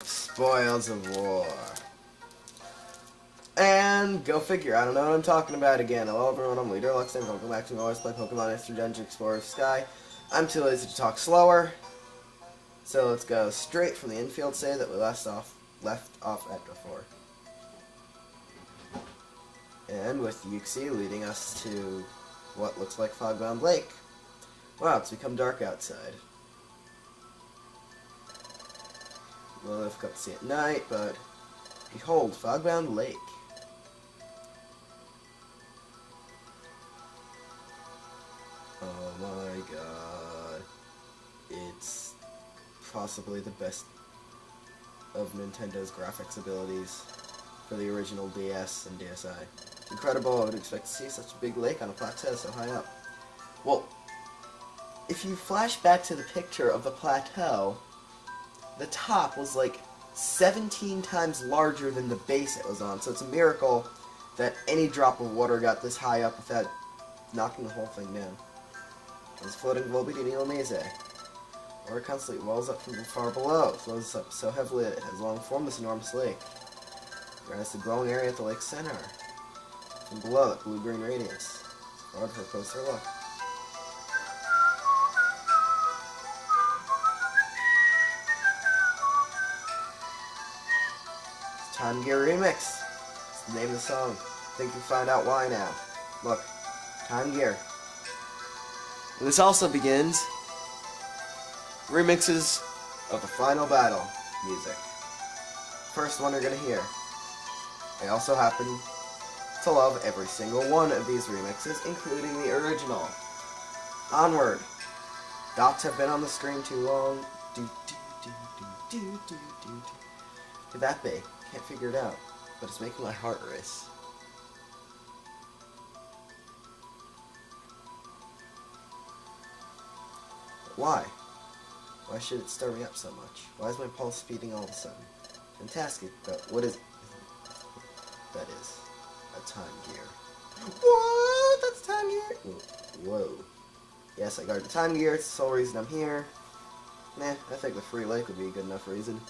Spoils of War. And go figure, I don't know what I'm talking about again. Hello everyone, I'm Leader Lux, and welcome back to me. Always play Pokemon X through Dungeon Explorer Sky. I'm too lazy to talk slower, so let's go straight from the infield save that we left off at before. And with Yuxi leading us to what looks like Fogbound Lake. Wow, it's become dark outside. We'll difficult to see at night, but behold, Fogbound Lake. Oh my god. It's possibly the best of Nintendo's graphics abilities for the original DS and DSi. Incredible, I would expect to see such a big lake on a plateau so high up. Well, if you flash back to the picture of the plateau, the top was like 17 times larger than the base it was on, so it's a miracle that any drop of water got this high up without knocking the whole thing down. It's floating Volbeat Maze. Water constantly wells up from far below. It flows up so heavily that it has long formed this enormous lake. Whereas the glowing area at the lake's center. From below, that blue-green radiance. It's hard for a closer look. It's Time Gear Remix. It's the name of the song. I think you find out why now. Look, Time Gear. And this also begins remixes of the Final Battle music. First one you're gonna hear. I also happen to love every single one of these remixes, including the original. Onward. Dots have been on the screen too long. Could that be? Can't figure it out, but it's making my heart race. Why? Why should it stir me up so much? Why is my pulse speeding all of a sudden? Fantastic, but what is... That is a Time Gear. What? That's Time Gear? Whoa. Yes, I guard the Time Gear. It's the sole reason I'm here. Nah, I think the free lake would be a good enough reason.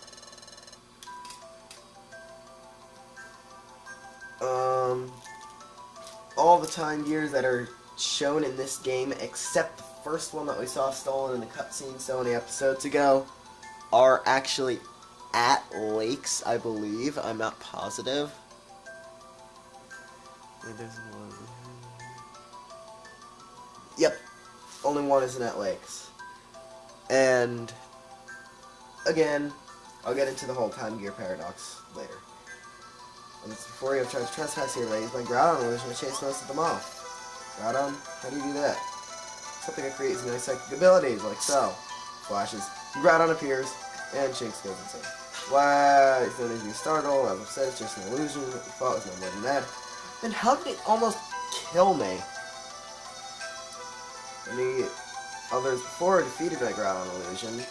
All the Time Gears that are shown in this game, except the first one that we saw stolen in the cutscene so many episodes ago, are actually at lakes, I believe. I'm not positive. There's one. Yep, only one isn't at lakes. And again, I'll get into the whole Time Gear paradox later. And it's before you have charged trespass here, ladies. My Groudon illusion will chase most of them off. Groudon, how do you do that? Something that creates nice psychic abilities, like so. Flashes, Groudon appears, and Shinx goes insane. Wow, it's no need to be startled. As I've said, it's just an illusion. What you thought was no more than that. Then how did it almost kill me? And the others before defeated my Groudon illusion,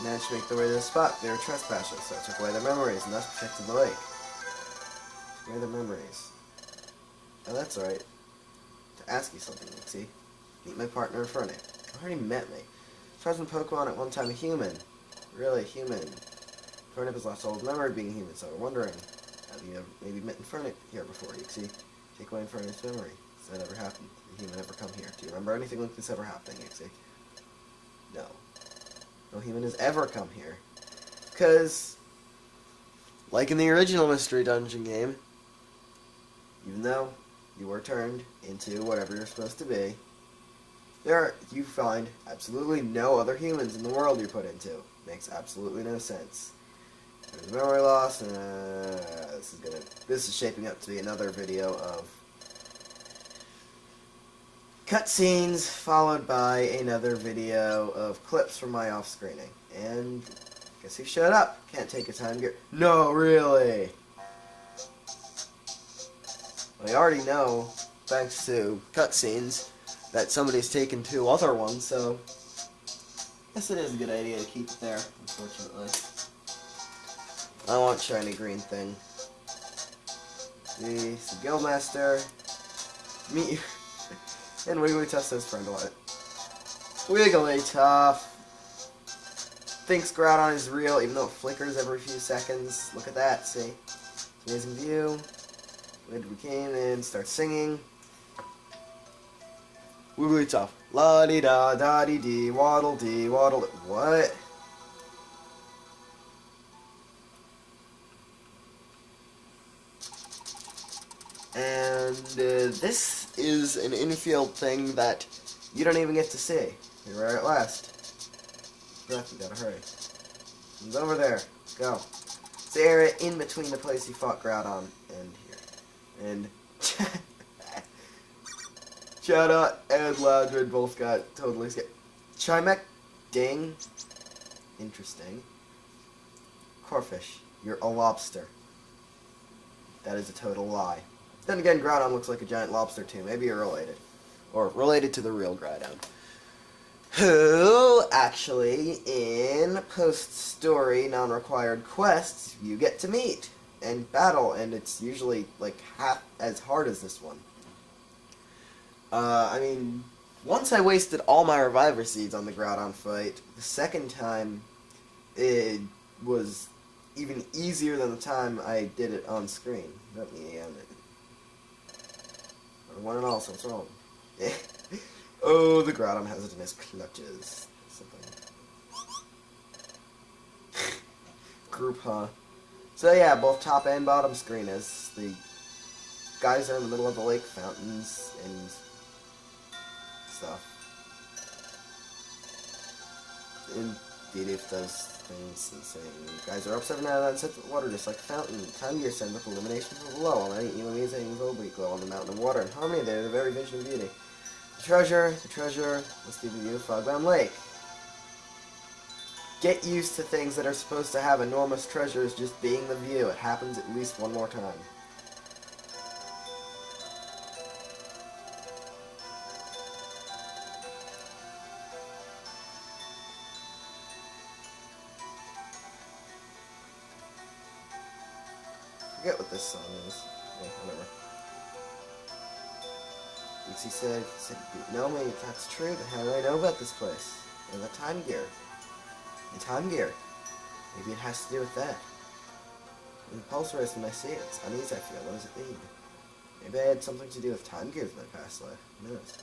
managed to make their way to the spot. They were trespassers, so I took away their memories, and thus protected the lake. Took away their memories. Oh, that's right. To ask you something, Nixie. Meet my partner, Fernip. You already met me. Frozen Pokemon at one time a human. Really, human. Fernip has lost all his memory of being human, so we're wondering, have you ever maybe met Fernip here before, Yuxi? Take away Fernip's memory. Has that ever happened? Did a human ever come here? Do you remember anything like this ever happening, Yuxi? No. No human has ever come here. Because, like in the original Mystery Dungeon game, even though you were turned into whatever you're supposed to be, you find absolutely no other humans in the world you're put into. Makes absolutely no sense. There's memory loss, and this is shaping up to be another video of cutscenes, followed by another video of clips from my off-screening. And guess who showed up? Can't take a Time Gear. No, really. Well, I already know, thanks to cutscenes, that somebody's taken two other ones, so I guess it is a good idea to keep it there, unfortunately. I want shiny green thing. The Guildmaster, meet you, and Wigglytuff's his friend on it. Wigglytuff! thinks Groudon is real, even though it flickers every few seconds. Look at that, see? Amazing view. We came in, start singing. Wigglytuff. La-dee-da-da-dee-dee, waddle-dee, waddle... What? And this is an infield thing that you don't even get to see. Here we are at last. Breath, you gotta hurry. He's over there. Go. It's the area in between the place you fought Groudon and here. And Chowda and Loudred both got totally scared. Chimek, ding. Interesting. Corfish, you're a lobster. That is a total lie. Then again, Groudon looks like a giant lobster too. Maybe you're related. Or related to the real Groudon. Who, actually, in post-story, non-required quests, you get to meet and battle, and it's usually, like, half as hard as this one. I mean, once I wasted all my Reviver Seeds on the Groudon fight, the second time, it was even easier than the time I did it on screen. Let me end it. One and all, so what's wrong? Oh, the Groudon has it in his clutches. Something. Group, huh? So yeah, both top and bottom screen is the guys are in the middle of the lake, fountains and stuff. And Bidoof does things insane. Guys are upside down and set the water just like a fountain. Time gear sends up illumination from below. On any enemies and globally glow on the mountain of water. In harmony, they're the very vision of beauty. The treasure, let's do the view of Fogbound Lake. Get used to things that are supposed to have enormous treasures just being the view. It happens at least one more time. I forget what this song is. Yeah, whatever. He said, no, mate, if that's true, then how do I know about this place? And the time gear. The time gear. Maybe it has to do with that. And the pulse race when I see it, it's uneasy I feel. What does it mean? Maybe I had something to do with time gears in my past life. Who knows?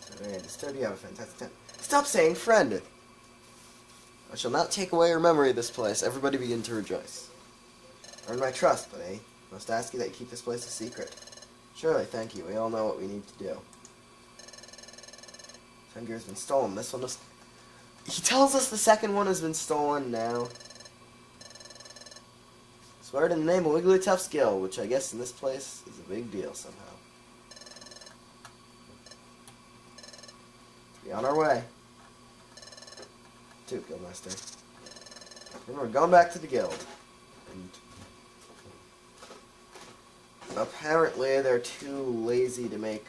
So very disturbed, you have a fantastic time. Stop saying friend! I shall not take away your memory of this place. Everybody begin to rejoice. Earn my trust, but I must ask you that you keep this place a secret. Surely, thank you. We all know what we need to do. Time gear's been stolen. This one was... He tells us the second one has been stolen now. Swear it in the name of Wigglytuff's Guild, which I guess in this place is a big deal somehow. Be on our way. To Guildmaster. And we're going back to the guild. And apparently they're too lazy to make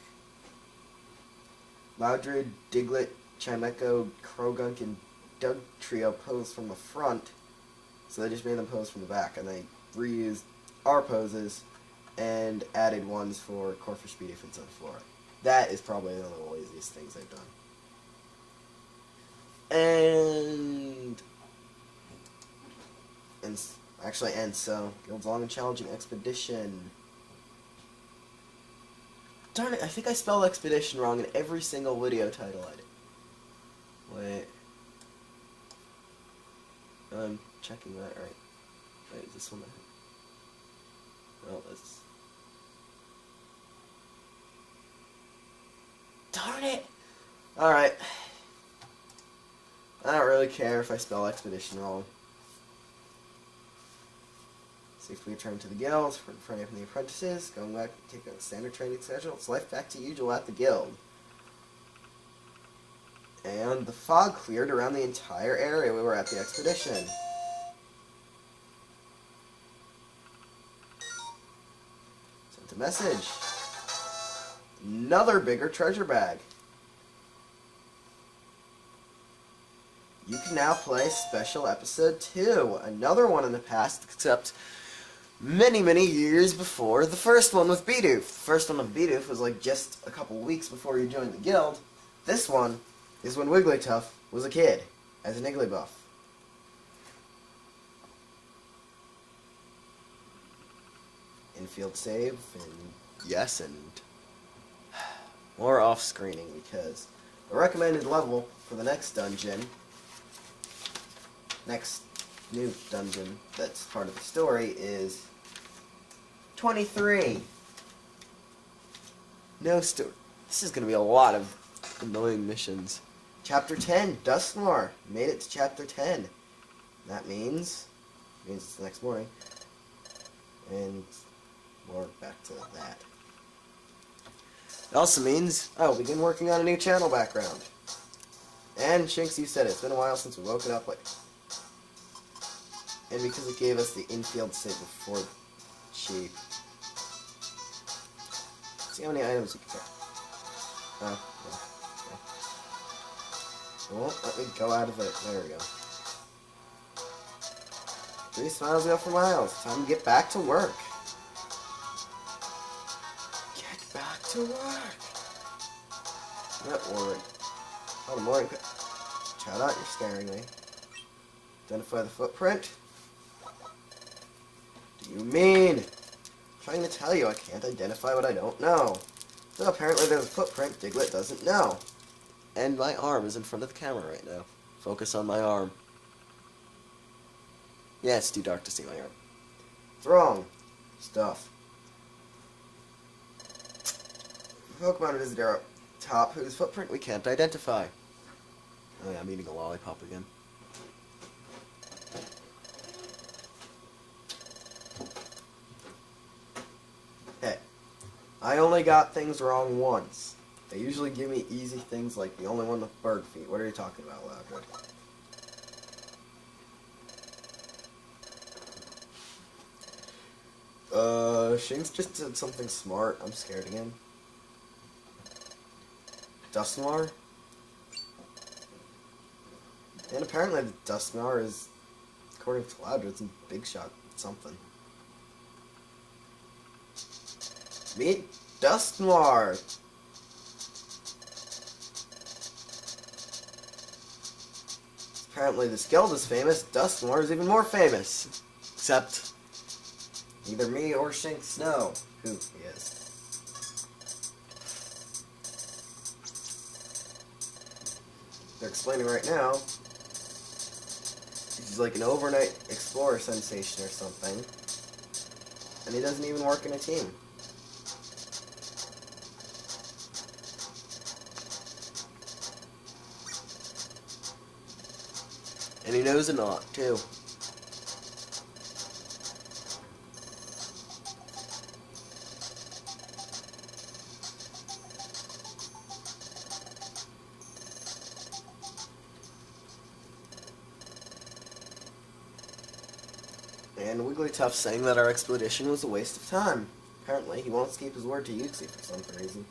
Loudred, Diglett, Chimecho, Krogunk, and Dugtrio pose from the front, so they just made them pose from the back, and they reused our poses and added ones for Corfish, Bidoof, and Sunflora. That is probably one of the laziest things they've done. And so, Guild's long and challenging expedition. Darn it, I think I spelled expedition wrong in every single video title I did. Wait. I'm checking that right. Wait, is this one? No, that's... Darn it! Alright. I don't really care if I spell expedition wrong. Safely return to the guild, training from the apprentices, going back to take a standard training schedule. It's life back to usual at the guild. And the fog cleared around the entire area we were at the expedition. Sent a message. Another bigger treasure bag. You can now play Special Episode 2. Another one in the past, except many, many years before the first one with Bidoof. The first one with Bidoof was like just a couple weeks before you joined the guild. This one is when Wigglytuff was a kid, as an Igglybuff. infield save, and yes, and more off-screening, because the recommended level for the next new dungeon that's part of the story is 23. No story. This is going to be a lot of annoying missions. Chapter 10, Dustmore. Made it to Chapter 10. That means it's the next morning. And more back to that. It also means I will begin working on a new channel background. And Shinx, you said it. It's been a while since we woke it up. And because it gave us the infield save before cheap. See how many items you can get. Yeah. Well, let me go out of it. There we go. 3 smiles go for miles. Time to get back to work. Get back to work. Not worried. Oh, the morning. Shout out, you're scaring me. Identify the footprint. Do you mean? I'm trying to tell you I can't identify what I don't know. So apparently there's a footprint Diglett doesn't know. And my arm is in front of the camera right now. Focus on my arm. Yeah, it's too dark to see my arm. What's wrong? Stuff. Pokemon visitor up top whose footprint we can't identify. Oh yeah, I'm eating a lollipop again. Hey, I only got things wrong once. They usually give me easy things like the only one with bird feet. What are you talking about, Loudwood? Shinx just did something smart. I'm scared again. Dusknoir? And apparently the Dusknoir is, according to Loudwood, some big shot something. Meet Dusknoir! Apparently the Skeld is famous, Dusknoir is even more famous. Except neither me or Shinx know who he is. They're explaining right now he's like an overnight explorer sensation or something. And he doesn't even work in a team. And he knows a lot, too. And Wigglytuff saying that our expedition was a waste of time. Apparently, he won't keep his word to Yuxi for some reason.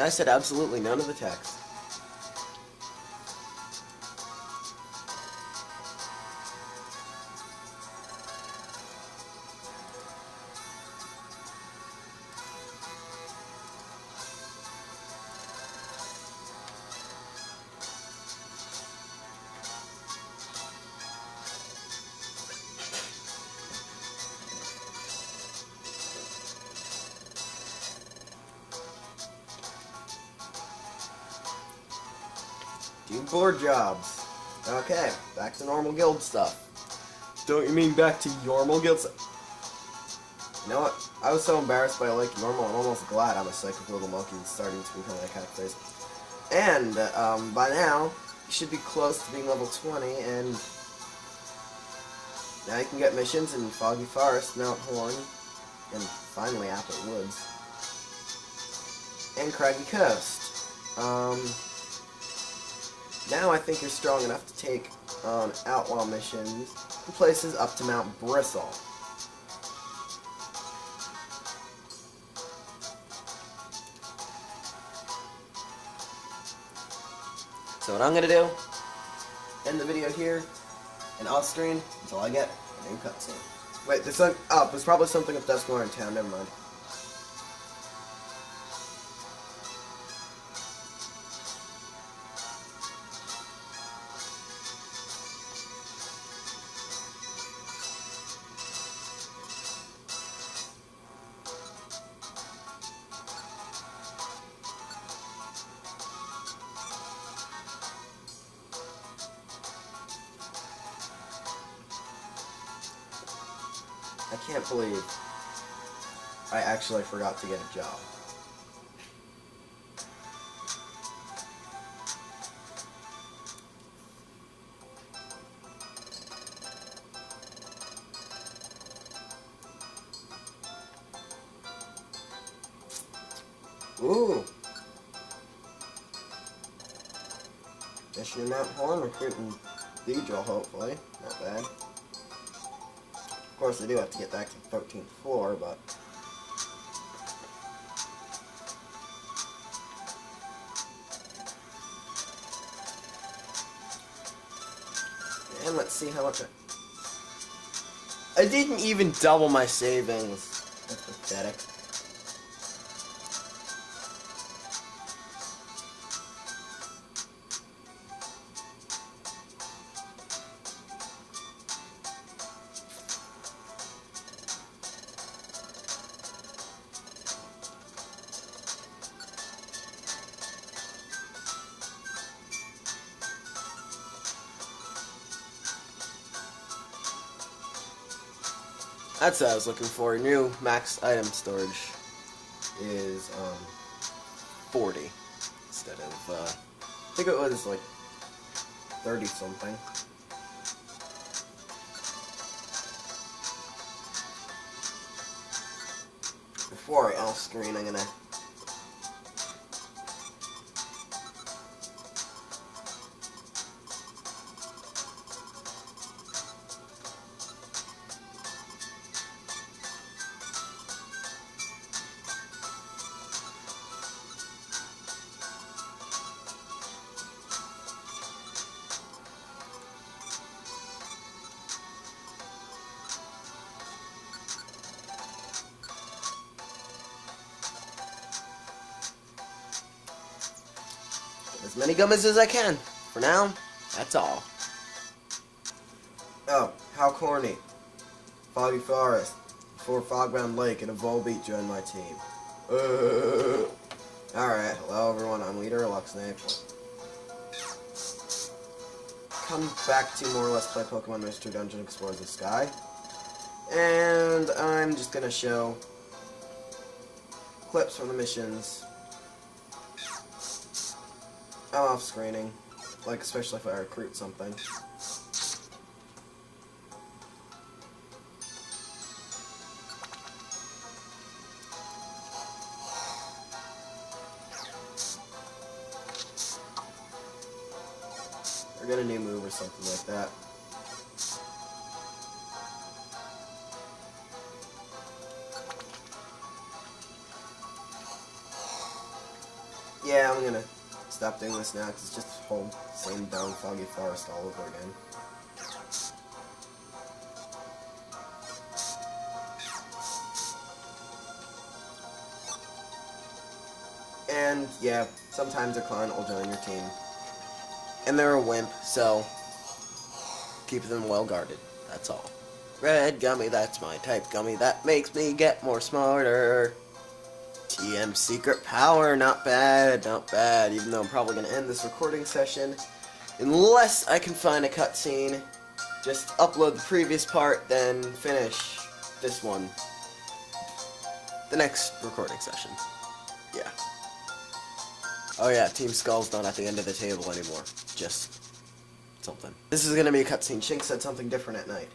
I said absolutely none of the text. Do board jobs. Okay, back to normal guild stuff. Don't you mean back to normal guild stuff? You know what? I was so embarrassed by like normal, I'm almost glad I'm a psychic little monkey starting to become like catchphrase. And by now, you should be close to being level 20, and Now you can get missions in Foggy Forest, Mount Horn, and finally Apple Woods, and Craggy Coast. Now I think you're strong enough to take on outlaw missions in places up to Mount Bristle. So what I'm going to do, end the video here, and off screen until I get a new cutscene. Wait, there's probably something up Duskmore in town, never mind. I can't believe I actually forgot to get a job. Ooh! Mission in Mount Horn, recruiting Cathedral, hopefully. Not bad. Of course, I do have to get back to the 13th floor, but... And let's see how much I didn't even double my savings. That's pathetic. That's what I was looking for. New max item storage is 40 instead of I think it was like 30 something. Before I off screen, I'm gonna as many gummies as I can. For now, that's all. Oh, how corny. Foggy Forest, before Fogbound Lake, and a Volbeat joined my team. Alright, hello everyone, I'm Leader Luxnake. Come back to more or less play Pokemon Mystery Dungeon Explorers of Sky. And I'm just gonna show clips from the missions. I'm off screening, like especially if I recruit something. Or get a new move or something like that. Yeah, I'm gonna stop doing this now because it's just the whole same down Foggy Forest all over again. And yeah, sometimes a clone will join your team. And they're a wimp, so keep them well guarded, that's all. Red gummy, that's my type gummy, that makes me get more smarter. TM secret power, not bad, not bad, even though I'm probably going to end this recording session unless I can find a cutscene. Just upload the previous part, then finish this one. The next recording session. Yeah. Oh yeah, Team Skull's not at the end of the table anymore. Just something. This is going to be a cutscene. Shink said something different at night.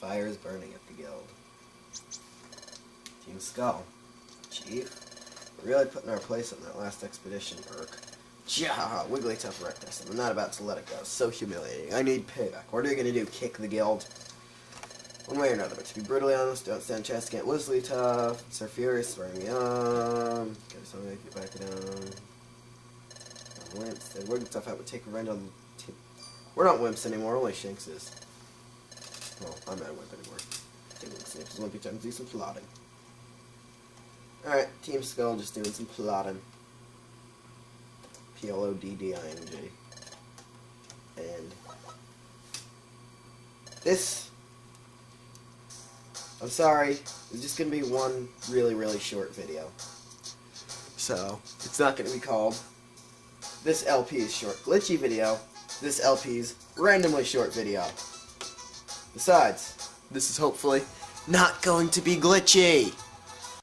Fire is burning at the guild. Team Skull. Chief. We're really putting our place on that last expedition perk. Jahaha, Wigglytuff wrecked us, and I'm not about to let it go. So humiliating. I need payback. What are you gonna do? Kick the guild? One way or another, but to be brutally honest, don't stand a chance against Wigglytuff. Sir Furious, spurring me on. Get us on, get back down. Wimps. They Wigglytuff out would take revenge on the team. We're not wimps anymore, only Shinx is. Well, I'm not a wimp anymore. Because Wimpy times do some plotting. Alright, Team Skull just doing some plotting. P-L-O-D-D-I-N-G. And this, I'm sorry, it's just going to be one really, really short video. So, it's not going to be called This LP's Short Glitchy Video. This LP's Randomly Short Video. Besides, this is hopefully not going to be glitchy.